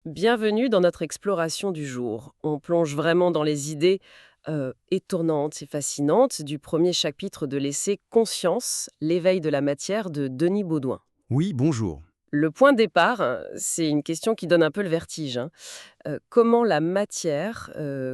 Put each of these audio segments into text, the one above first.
Bienvenue dans notre exploration du jour. On plonge vraiment dans les idées étonnantes et fascinantes du premier chapitre de l'essai Conscience, l'éveil de la matière de Denis Baudouin. Oui, bonjour. Le point de départ, c'est une question qui donne un peu le vertige, hein. Comment la matière,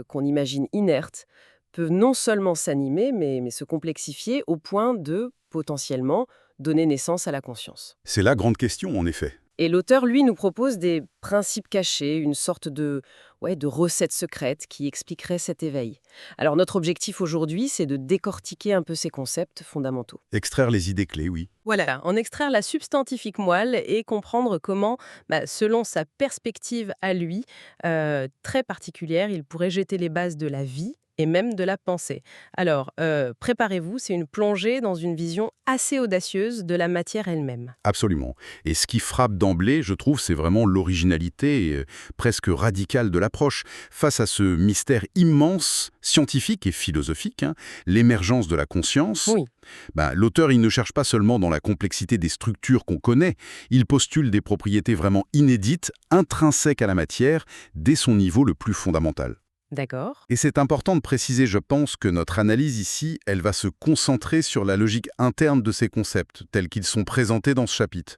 qu'on imagine inerte, peut non seulement s'animer, mais se complexifier au point de, potentiellement, donner naissance à la conscience. C'est la grande question, en effet. Et l'auteur, lui, nous propose des principes cachés, une sorte de recette secrète qui expliquerait cet éveil. Alors notre objectif aujourd'hui, c'est de décortiquer un peu ces concepts fondamentaux. Extraire les idées clés, oui. Voilà, en extraire la substantifique moelle et comprendre comment, selon sa perspective à lui, très particulière, il pourrait jeter les bases de la vie et même de la pensée. Alors, préparez-vous, c'est une plongée dans une vision assez audacieuse de la matière elle-même. Absolument. Et ce qui frappe d'emblée, je trouve, c'est vraiment l'originalité presque radicale de l'approche. Face à ce mystère immense, scientifique et philosophique, l'émergence de la conscience, Oui. l'auteur il ne cherche pas seulement dans la complexité des structures qu'on connaît, il postule des propriétés vraiment inédites, intrinsèques à la matière, dès son niveau le plus fondamental. D'accord. Et c'est important de préciser, je pense, que notre analyse ici, elle va se concentrer sur la logique interne de ces concepts, tels qu'ils sont présentés dans ce chapitre.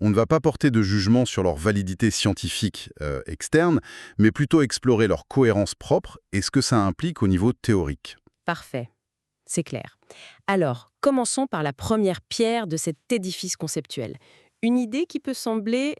On ne va pas porter de jugement sur leur validité scientifique externe, mais plutôt explorer leur cohérence propre et ce que ça implique au niveau théorique. Parfait. C'est clair. Alors, commençons par la première pierre de cet édifice conceptuel. Une idée qui peut sembler,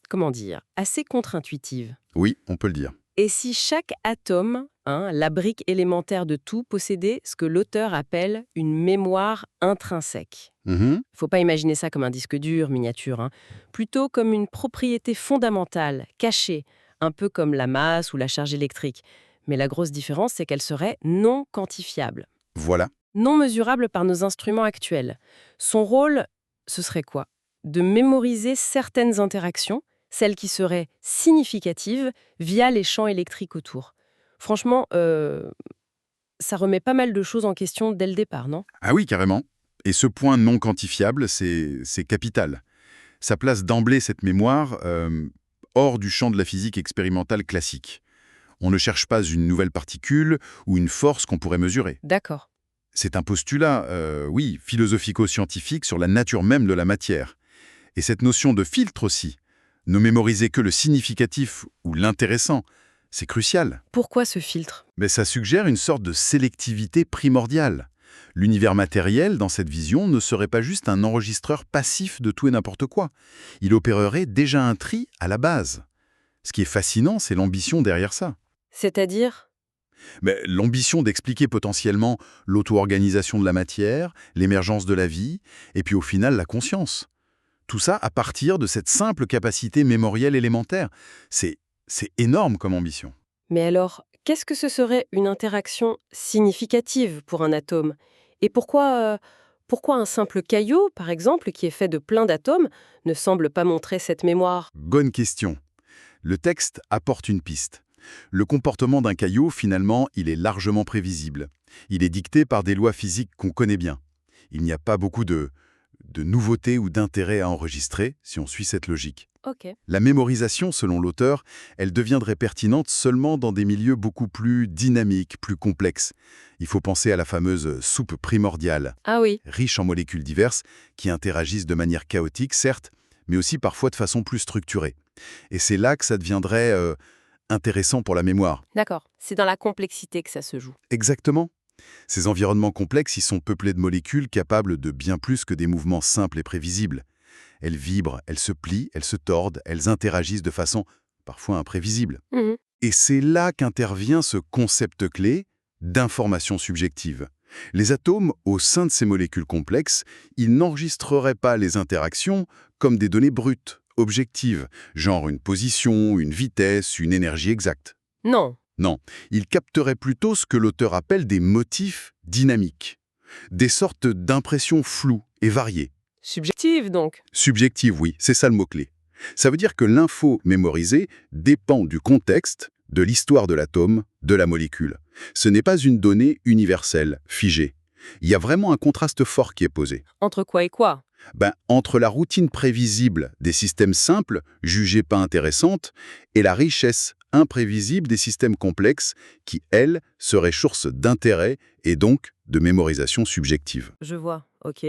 comment dire, assez contre-intuitive. Oui, on peut le dire. Et si chaque atome, la brique élémentaire de tout, possédait ce que l'auteur appelle une mémoire intrinsèque? Mhm. Il ne faut pas imaginer ça comme un disque dur miniature, plutôt comme une propriété fondamentale, cachée, un peu comme la masse ou la charge électrique. Mais la grosse différence, c'est qu'elle serait non quantifiable, Voilà. non mesurable par nos instruments actuels. Son rôle, ce serait quoi? De mémoriser certaines interactions, celles qui seraient significatives, via les champs électriques autour. Franchement, ça remet pas mal de choses en question dès le départ, non? Ah oui, carrément. Et ce point non quantifiable, c'est capital. Ça place d'emblée cette mémoire hors du champ de la physique expérimentale classique. On ne cherche pas une nouvelle particule ou une force qu'on pourrait mesurer. D'accord. C'est un postulat, oui, philosophico-scientifique sur la nature même de la matière. Et cette notion de filtre aussi, ne mémoriser que le significatif ou l'intéressant, c'est crucial. Pourquoi ce filtre? Mais ça suggère une sorte de sélectivité primordiale. L'univers matériel, dans cette vision, ne serait pas juste un enregistreur passif de tout et n'importe quoi. Il opérerait déjà un tri à la base. Ce qui est fascinant, c'est l'ambition derrière ça. C'est-à-dire? Mais l'ambition d'expliquer potentiellement l'auto-organisation de la matière, l'émergence de la vie, et puis au final la conscience. Tout ça à partir de cette simple capacité mémorielle élémentaire. C'est énorme comme ambition. Mais alors, qu'est-ce que ce serait une interaction significative pour un atome? Et pourquoi un simple caillot, par exemple, qui est fait de plein d'atomes, ne semble pas montrer cette mémoire? Bonne question. Le texte apporte une piste. Le comportement d'un caillot, finalement, il est largement prévisible. Il est dicté par des lois physiques qu'on connaît bien. Il n'y a pas beaucoup de nouveautés ou d'intérêt à enregistrer si on suit cette logique. Ok. La mémorisation, selon l'auteur, elle deviendrait pertinente seulement dans des milieux beaucoup plus dynamiques, plus complexes. Il faut penser à la fameuse soupe primordiale, Ah oui. riche en molécules diverses, qui interagissent de manière chaotique, certes, mais aussi parfois de façon plus structurée. Et c'est là que ça deviendrait intéressant pour la mémoire. D'accord. C'est dans la complexité que ça se joue. Exactement. Ces environnements complexes, ils sont peuplés de molécules capables de bien plus que des mouvements simples et prévisibles. Elles vibrent, elles se plient, elles se tordent, elles interagissent de façon parfois imprévisible. Mhm. Et c'est là qu'intervient ce concept clé d'information subjective. Les atomes, au sein de ces molécules complexes, ils n'enregistreraient pas les interactions comme des données brutes, objectives, genre une position, une vitesse, une énergie exacte. Non. Non, ils capteraient plutôt ce que l'auteur appelle des motifs dynamiques, des sortes d'impressions floues et variées. Subjective, donc. Subjective, oui, c'est ça le mot-clé. Ça veut dire que l'info mémorisée dépend du contexte, de l'histoire de l'atome, de la molécule. Ce n'est pas une donnée universelle, figée. Il y a vraiment un contraste fort qui est posé. Entre quoi et quoi? Entre la routine prévisible des systèmes simples, jugés pas intéressantes, et la richesse imprévisible des systèmes complexes, qui, elles, seraient source d'intérêt et donc de mémorisation subjective. Je vois, ok.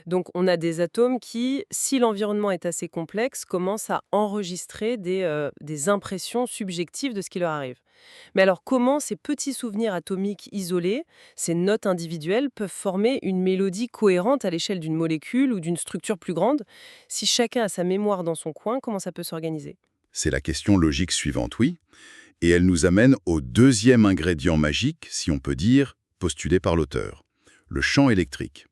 Donc on a des atomes qui, si l'environnement est assez complexe, commencent à enregistrer des impressions subjectives de ce qui leur arrive. Mais alors comment ces petits souvenirs atomiques isolés, ces notes individuelles, peuvent former une mélodie cohérente à l'échelle d'une molécule ou d'une structure plus grande? Si chacun a sa mémoire dans son coin, comment ça peut s'organiser? C'est la question logique suivante, oui, et elle nous amène au deuxième ingrédient magique, si on peut dire, postulé par l'auteur, le champ électrique.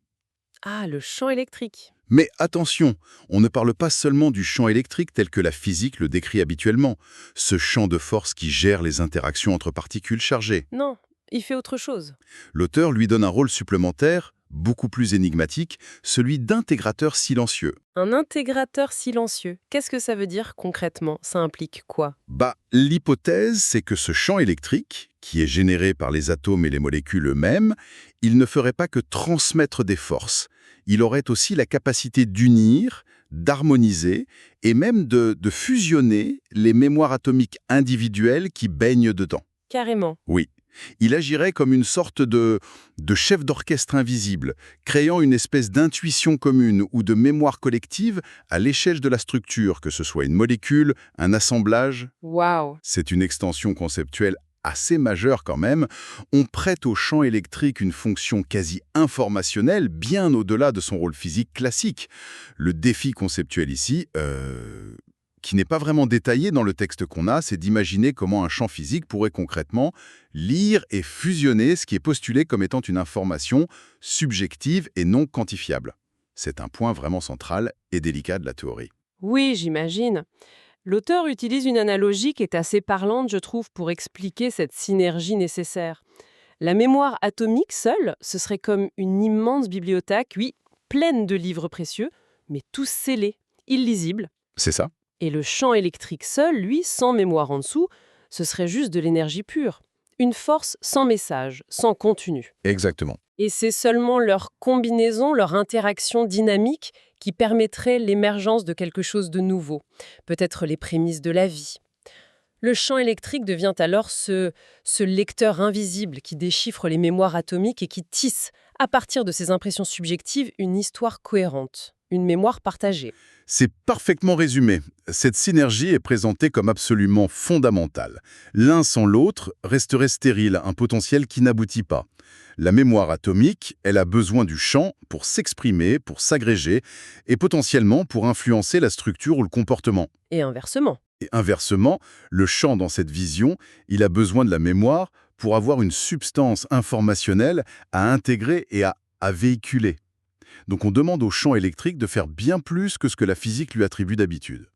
Ah, le champ électrique. Mais attention, on ne parle pas seulement du champ électrique tel que la physique le décrit habituellement, ce champ de force qui gère les interactions entre particules chargées. Non, il fait autre chose. L'auteur lui donne un rôle supplémentaire, beaucoup plus énigmatique, celui d'intégrateur silencieux. Un intégrateur silencieux. Qu'est-ce que ça veut dire concrètement? Ça implique quoi? L'hypothèse, c'est que ce champ électrique, qui est généré par les atomes et les molécules eux-mêmes, il ne ferait pas que transmettre des forces. Il aurait aussi la capacité d'unir, d'harmoniser et même de fusionner les mémoires atomiques individuelles qui baignent dedans. Carrément. Oui. Il agirait comme une sorte de chef d'orchestre invisible, créant une espèce d'intuition commune ou de mémoire collective à l'échelle de la structure, que ce soit une molécule, un assemblage. Waouh. C'est une extension conceptuelle assez majeure quand même. On prête au champ électrique une fonction quasi informationnelle, bien au-delà de son rôle physique classique. Le défi conceptuel ici, qui n'est pas vraiment détaillé dans le texte qu'on a, c'est d'imaginer comment un champ physique pourrait concrètement lire et fusionner ce qui est postulé comme étant une information subjective et non quantifiable. C'est un point vraiment central et délicat de la théorie. Oui, j'imagine. L'auteur utilise une analogie qui est assez parlante, je trouve, pour expliquer cette synergie nécessaire. La mémoire atomique seule, ce serait comme une immense bibliothèque, oui, pleine de livres précieux, mais tous scellés, illisibles. C'est ça? Et le champ électrique seul, lui, sans mémoire en dessous, ce serait juste de l'énergie pure. Une force sans message, sans contenu. Exactement. Et c'est seulement leur combinaison, leur interaction dynamique qui permettrait l'émergence de quelque chose de nouveau, peut-être les prémices de la vie. Le champ électrique devient alors ce lecteur invisible qui déchiffre les mémoires atomiques et qui tisse, à partir de ces impressions subjectives, une histoire cohérente, une mémoire partagée. C'est parfaitement résumé. Cette synergie est présentée comme absolument fondamentale. L'un sans l'autre resterait stérile, un potentiel qui n'aboutit pas. La mémoire atomique, elle a besoin du champ pour s'exprimer, pour s'agréger et potentiellement pour influencer la structure ou le comportement. Et inversement. Et inversement, le champ dans cette vision, il a besoin de la mémoire pour avoir une substance informationnelle à intégrer et à véhiculer. Donc on demande au champ électrique de faire bien plus que ce que la physique lui attribue d'habitude.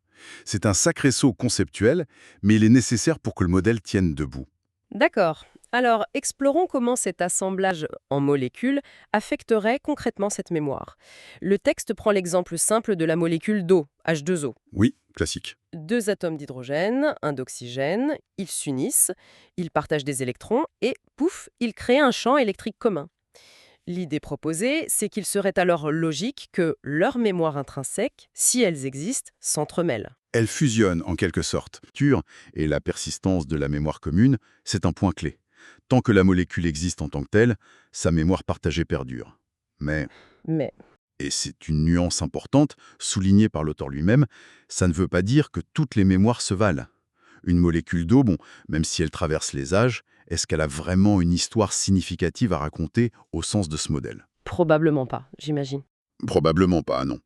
C'est un sacré saut conceptuel, mais il est nécessaire pour que le modèle tienne debout. D'accord. Alors, explorons comment cet assemblage en molécules affecterait concrètement cette mémoire. Le texte prend l'exemple simple de la molécule d'eau, H2O. Oui, classique. Deux atomes d'hydrogène, un d'oxygène, ils s'unissent, ils partagent des électrons et, pouf, ils créent un champ électrique commun. L'idée proposée, c'est qu'il serait alors logique que leurs mémoires intrinsèques, si elles existent, s'entremêlent. Elle fusionne en quelque sorte. Et la persistance de la mémoire commune, c'est un point clé. Tant que la molécule existe en tant que telle, sa mémoire partagée perdure. Mais, Mais, et c'est une nuance importante, soulignée par l'auteur lui-même, ça ne veut pas dire que toutes les mémoires se valent. Une molécule d'eau, même si elle traverse les âges, est-ce qu'elle a vraiment une histoire significative à raconter au sens de ce modèle? probablement pas, j'imagine. Probablement pas, non.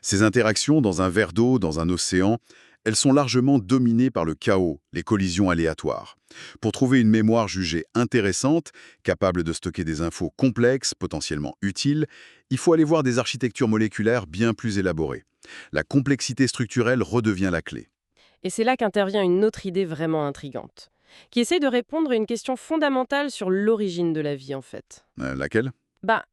Ces interactions dans un verre d'eau, dans un océan, elles sont largement dominées par le chaos, les collisions aléatoires. Pour trouver une mémoire jugée intéressante, capable de stocker des infos complexes, potentiellement utiles, il faut aller voir des architectures moléculaires bien plus élaborées. La complexité structurelle redevient la clé. Et c'est là qu'intervient une autre idée vraiment intrigante, qui essaie de répondre à une question fondamentale sur l'origine de la vie, en fait. Laquelle? Bah,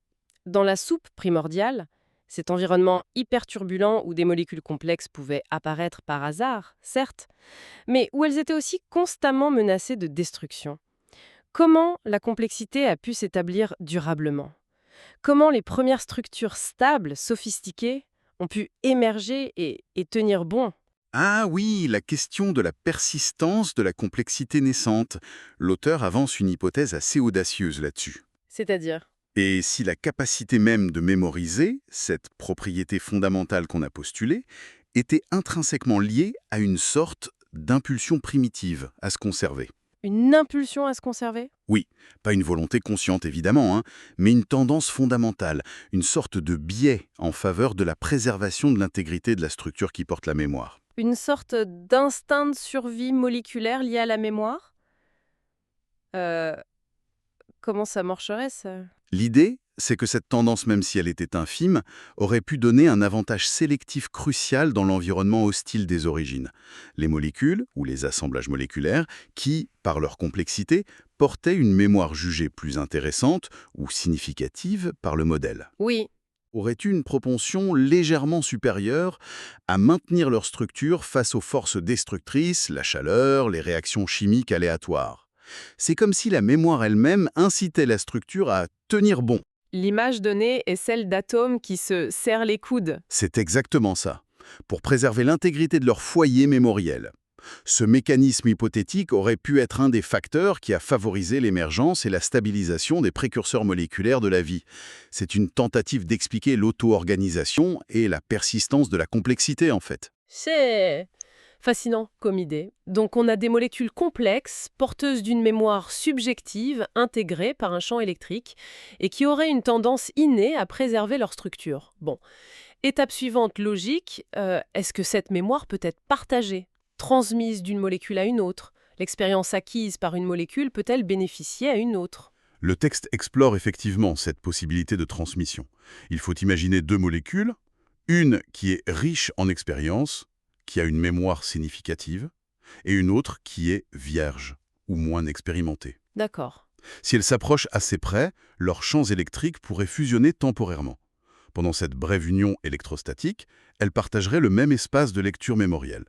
dans la soupe primordiale, cet environnement hyper turbulent où des molécules complexes pouvaient apparaître par hasard, certes, mais où elles étaient aussi constamment menacées de destruction. Comment la complexité a pu s'établir durablement? Comment les premières structures stables, sophistiquées, ont pu émerger et tenir bon. Ah oui, la question de la persistance de la complexité naissante. L'auteur avance une hypothèse assez audacieuse là-dessus. C'est-à-dire? Et si la capacité même de mémoriser, cette propriété fondamentale qu'on a postulée, était intrinsèquement liée à une sorte d'impulsion primitive à se conserver. Une impulsion à se conserver? Oui, pas une volonté consciente évidemment, hein, mais une tendance fondamentale, une sorte de biais en faveur de la préservation de l'intégrité de la structure qui porte la mémoire. Une sorte d'instinct de survie moléculaire lié à la mémoire? Euh, Comment ça marcherait, ça? L'idée, c'est que cette tendance, même si elle était infime, aurait pu donner un avantage sélectif crucial dans l'environnement hostile des origines. Les molécules, ou les assemblages moléculaires, qui, par leur complexité, portaient une mémoire jugée plus intéressante ou significative par le modèle, Oui, auraient eu une propension légèrement supérieure à maintenir leur structure face aux forces destructrices, la chaleur, les réactions chimiques aléatoires. C'est comme si la mémoire elle-même incitait la structure à tenir bon. l'image donnée est celle d'atomes qui se serrent les coudes. C'est exactement ça, pour préserver l'intégrité de leur foyer mémoriel. Ce mécanisme hypothétique aurait pu être un des facteurs qui a favorisé l'émergence et la stabilisation des précurseurs moléculaires de la vie. C'est une tentative d'expliquer l'auto-organisation et la persistance de la complexité, en fait. C'est fascinant comme idée. Donc on a des molécules complexes, porteuses d'une mémoire subjective, intégrée par un champ électrique, et qui auraient une tendance innée à préserver leur structure. Bon, étape suivante logique, est-ce que cette mémoire peut être partagée, transmise d'une molécule à une autre? L'expérience acquise par une molécule peut-elle bénéficier à une autre? Le texte explore effectivement cette possibilité de transmission. Il faut imaginer deux molécules, une qui est riche en expérience, qui a une mémoire significative, et une autre qui est vierge, ou moins expérimentée. D'accord. Si elles s'approchent assez près, leurs champs électriques pourraient fusionner temporairement. Pendant cette brève union électrostatique, elles partageraient le même espace de lecture mémorielle.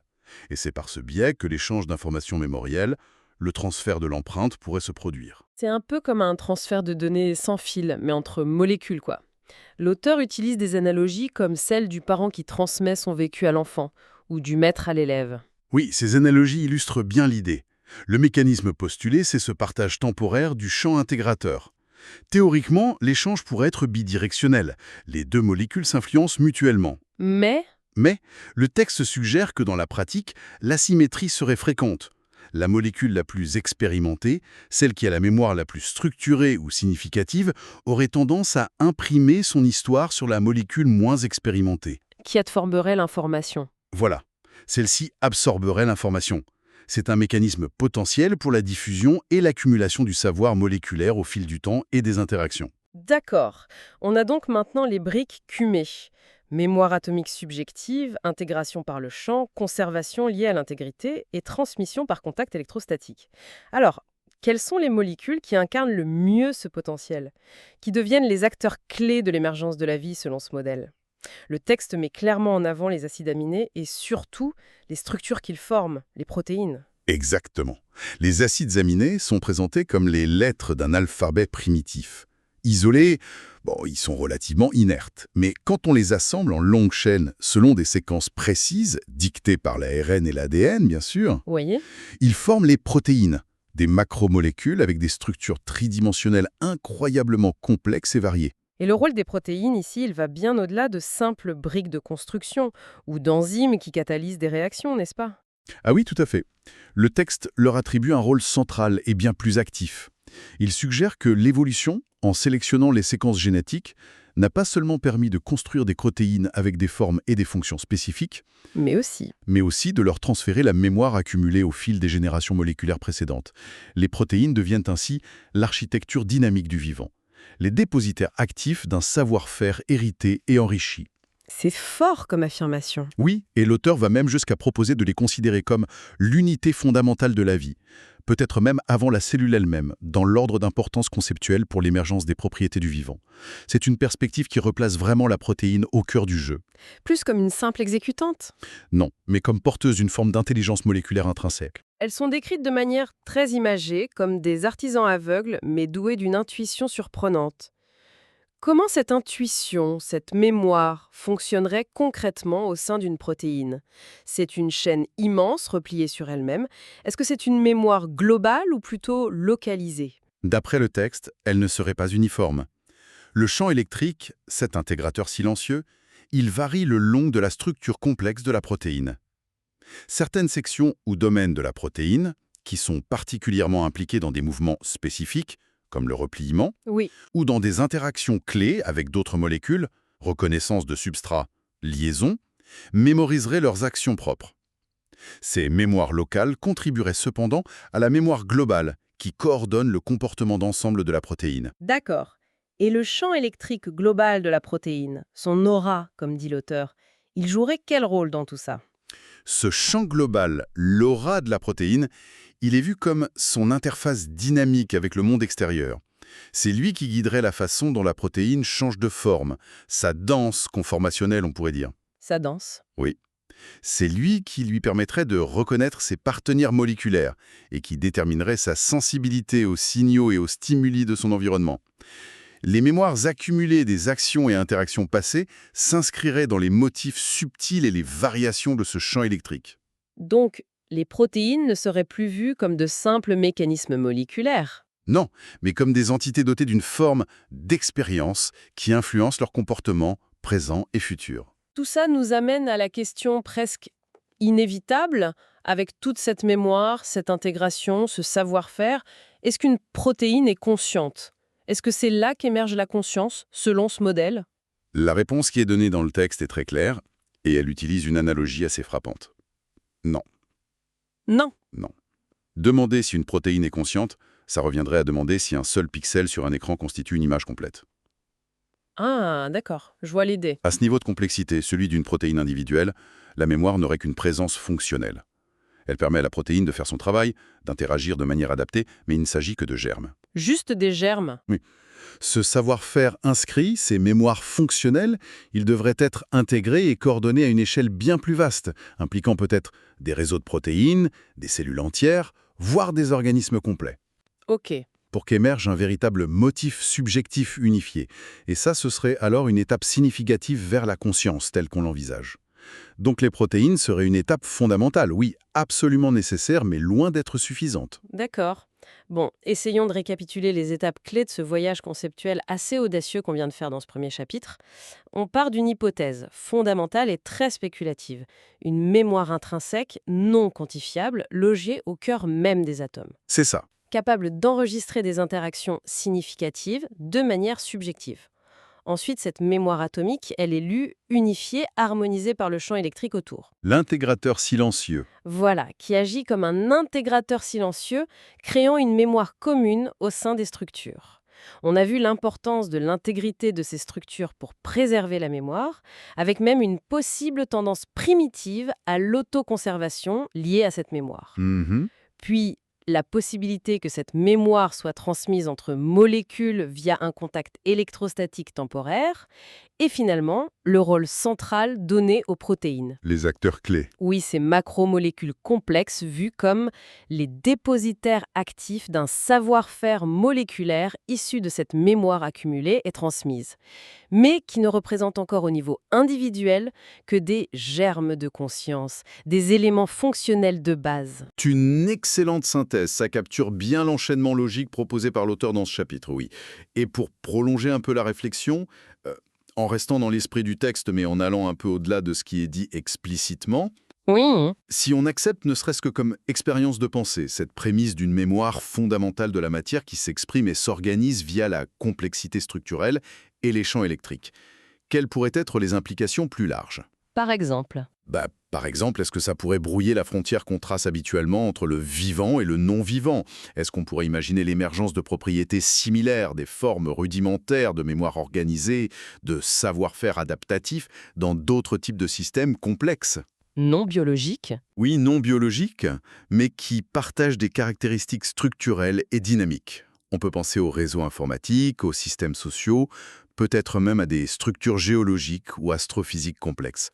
Et c'est par ce biais que l'échange d'informations mémorielles, le transfert de l'empreinte pourrait se produire. C'est un peu comme un transfert de données sans fil, mais entre molécules, quoi. L'auteur utilise des analogies comme celle du parent qui transmet son vécu à l'enfant, ou du maître à l'élève. Oui, ces analogies illustrent bien l'idée. Le mécanisme postulé, c'est ce partage temporaire du champ intégrateur. Théoriquement, l'échange pourrait être bidirectionnel. Les deux molécules s'influencent mutuellement. Mais, Mais le texte suggère que dans la pratique, l'asymétrie serait fréquente. La molécule la plus expérimentée, celle qui a la mémoire la plus structurée ou significative, aurait tendance à imprimer son histoire sur la molécule moins expérimentée. qui absorberait l'information? Voilà, celle-ci absorberait l'information. C'est un mécanisme potentiel pour la diffusion et l'accumulation du savoir moléculaire au fil du temps et des interactions. D'accord. On a donc maintenant les briques cumées. Mémoire atomique subjective, intégration par le champ, conservation liée à l'intégrité et transmission par contact électrostatique. Alors, quelles sont les molécules qui incarnent le mieux ce potentiel, qui deviennent les acteurs clés de l'émergence de la vie selon ce modèle? Le texte met clairement en avant les acides aminés et surtout les structures qu'ils forment, les protéines. Exactement. Les acides aminés sont présentés comme les lettres d'un alphabet primitif. Isolés, bon, ils sont relativement inertes, mais quand on les assemble en longues chaînes selon des séquences précises, dictées par l'ARN et l'ADN bien sûr, Vous voyez? ils forment les protéines, des macromolécules avec des structures tridimensionnelles incroyablement complexes et variées. Et le rôle des protéines ici, il va bien au-delà de simples briques de construction ou d'enzymes qui catalysent des réactions, n'est-ce pas? Ah oui, tout à fait. Le texte leur attribue un rôle central et bien plus actif. Il suggère que l'évolution, en sélectionnant les séquences génétiques, n'a pas seulement permis de construire des protéines avec des formes et des fonctions spécifiques, Mais aussi. mais aussi de leur transférer la mémoire accumulée au fil des générations moléculaires précédentes. Les protéines deviennent ainsi l'architecture dynamique du vivant, les dépositaires actifs d'un savoir-faire hérité et enrichi. C'est fort comme affirmation. Oui, et l'auteur va même jusqu'à proposer de les considérer comme l'unité fondamentale de la vie, peut-être même avant la cellule elle-même, dans l'ordre d'importance conceptuelle pour l'émergence des propriétés du vivant. C'est une perspective qui replace vraiment la protéine au cœur du jeu. Plus comme une simple exécutante. Non, mais comme porteuse d'une forme d'intelligence moléculaire intrinsèque. Elles sont décrites de manière très imagée, comme des artisans aveugles, mais doués d'une intuition surprenante. Comment cette intuition, cette mémoire fonctionnerait concrètement au sein d'une protéine? C'est une chaîne immense repliée sur elle-même. Est-ce que c'est une mémoire globale ou plutôt localisée? D'après le texte, elle ne serait pas uniforme. Le champ électrique, cet intégrateur silencieux, il varie le long de la structure complexe de la protéine. Certaines sections ou domaines de la protéine, qui sont particulièrement impliqués dans des mouvements spécifiques, comme le repliement, Oui, ou dans des interactions clés avec d'autres molécules, reconnaissance de substrat, liaison, mémoriseraient leurs actions propres. Ces mémoires locales contribueraient cependant à la mémoire globale, qui coordonne le comportement d'ensemble de la protéine. d'accord. Et le champ électrique global de la protéine, son aura, comme dit l'auteur, il jouerait quel rôle dans tout ça? Ce champ global, l'aura de la protéine, il est vu comme son interface dynamique avec le monde extérieur. C'est lui qui guiderait la façon dont la protéine change de forme, sa danse conformationnelle, on pourrait dire. Ça danse. Oui. C'est lui qui lui permettrait de reconnaître ses partenaires moléculaires et qui déterminerait sa sensibilité aux signaux et aux stimuli de son environnement. Les mémoires accumulées des actions et interactions passées s'inscriraient dans les motifs subtils et les variations de ce champ électrique. Donc, les protéines ne seraient plus vues comme de simples mécanismes moléculaires. Non, mais comme des entités dotées d'une forme d'expérience qui influence leur comportement présent et futur. Tout ça nous amène à la question presque inévitable, avec toute cette mémoire, cette intégration, ce savoir-faire. Est-ce qu'une protéine est consciente? Est-ce que c'est là qu'émerge la conscience, selon ce modèle? La réponse qui est donnée dans le texte est très claire, et elle utilise une analogie assez frappante. Non, Non. non. Demander si une protéine est consciente, ça reviendrait à demander si un seul pixel sur un écran constitue une image complète. Ah, d'accord, je vois l'idée. À ce niveau de complexité, celui d'une protéine individuelle, la mémoire n'aurait qu'une présence fonctionnelle. Elle permet à la protéine de faire son travail, d'interagir de manière adaptée, mais il ne s'agit que de germes. Juste des germes. Oui. Ce savoir-faire inscrit, ces mémoires fonctionnelles, ils devraient être intégrés et coordonnés à une échelle bien plus vaste, impliquant peut-être des réseaux de protéines, des cellules entières, voire des organismes complets, Ok. pour qu'émerge un véritable motif subjectif unifié. Et ça, ce serait alors une étape significative vers la conscience, telle qu'on l'envisage. Donc les protéines seraient une étape fondamentale, oui, absolument nécessaire, mais loin d'être suffisante. D'accord. Bon, essayons de récapituler les étapes clés de ce voyage conceptuel assez audacieux qu'on vient de faire dans ce premier chapitre. On part d'une hypothèse fondamentale et très spéculative, une mémoire intrinsèque non quantifiable, logée au cœur même des atomes, C'est ça. capable d'enregistrer des interactions significatives de manière subjective. Ensuite, cette mémoire atomique, elle est lue, unifiée, harmonisée par le champ électrique autour. L'intégrateur silencieux. Voilà, qui agit comme un intégrateur silencieux, créant une mémoire commune au sein des structures. On a vu l'importance de l'intégrité de ces structures pour préserver la mémoire, avec même une possible tendance primitive à l'autoconservation liée à cette mémoire. Mhm. Puis, la possibilité que cette mémoire soit transmise entre molécules via un contact électrostatique temporaire, et finalement, le rôle central donné aux protéines. Les acteurs clés. Oui, ces macromolécules complexes vues comme les dépositaires actifs d'un savoir-faire moléculaire issu de cette mémoire accumulée et transmise, mais qui ne représentent encore au niveau individuel que des germes de conscience, des éléments fonctionnels de base. C'est une excellente synthèse, ça capture bien l'enchaînement logique proposé par l'auteur dans ce chapitre, oui. Et pour prolonger un peu la réflexion, en restant dans l'esprit du texte mais en allant un peu au-delà de ce qui est dit explicitement, Oui. si on accepte ne serait-ce que comme expérience de pensée, cette prémisse d'une mémoire fondamentale de la matière qui s'exprime et s'organise via la complexité structurelle et les champs électriques, quelles pourraient être les implications plus larges? Par exemple. Par exemple, est-ce que ça pourrait brouiller la frontière qu'on trace habituellement entre le vivant et le non-vivant? Est-ce qu'on pourrait imaginer l'émergence de propriétés similaires, des formes rudimentaires de mémoire organisée, de savoir-faire adaptatif dans d'autres types de systèmes complexes? Non biologique. Oui, non biologiques, mais qui partagent des caractéristiques structurelles et dynamiques. On peut penser aux réseaux informatiques, aux systèmes sociaux, peut-être même à des structures géologiques ou astrophysiques complexes.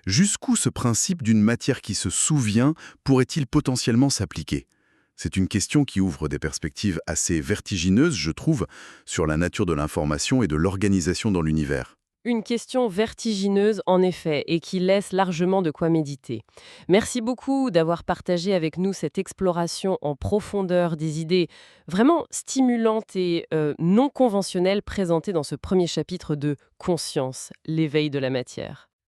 Jusqu'où ce principe d'une matière qui se souvient pourrait-il potentiellement s'appliquer? C'est une question qui ouvre des perspectives assez vertigineuses, je trouve, sur la nature de l'information et de l'organisation dans l'univers. Une question vertigineuse, en effet, et qui laisse largement de quoi méditer. Merci beaucoup d'avoir partagé avec nous cette exploration en profondeur des idées vraiment stimulantes et non conventionnelles présentées dans ce premier chapitre de Conscience, l'éveil de la matière.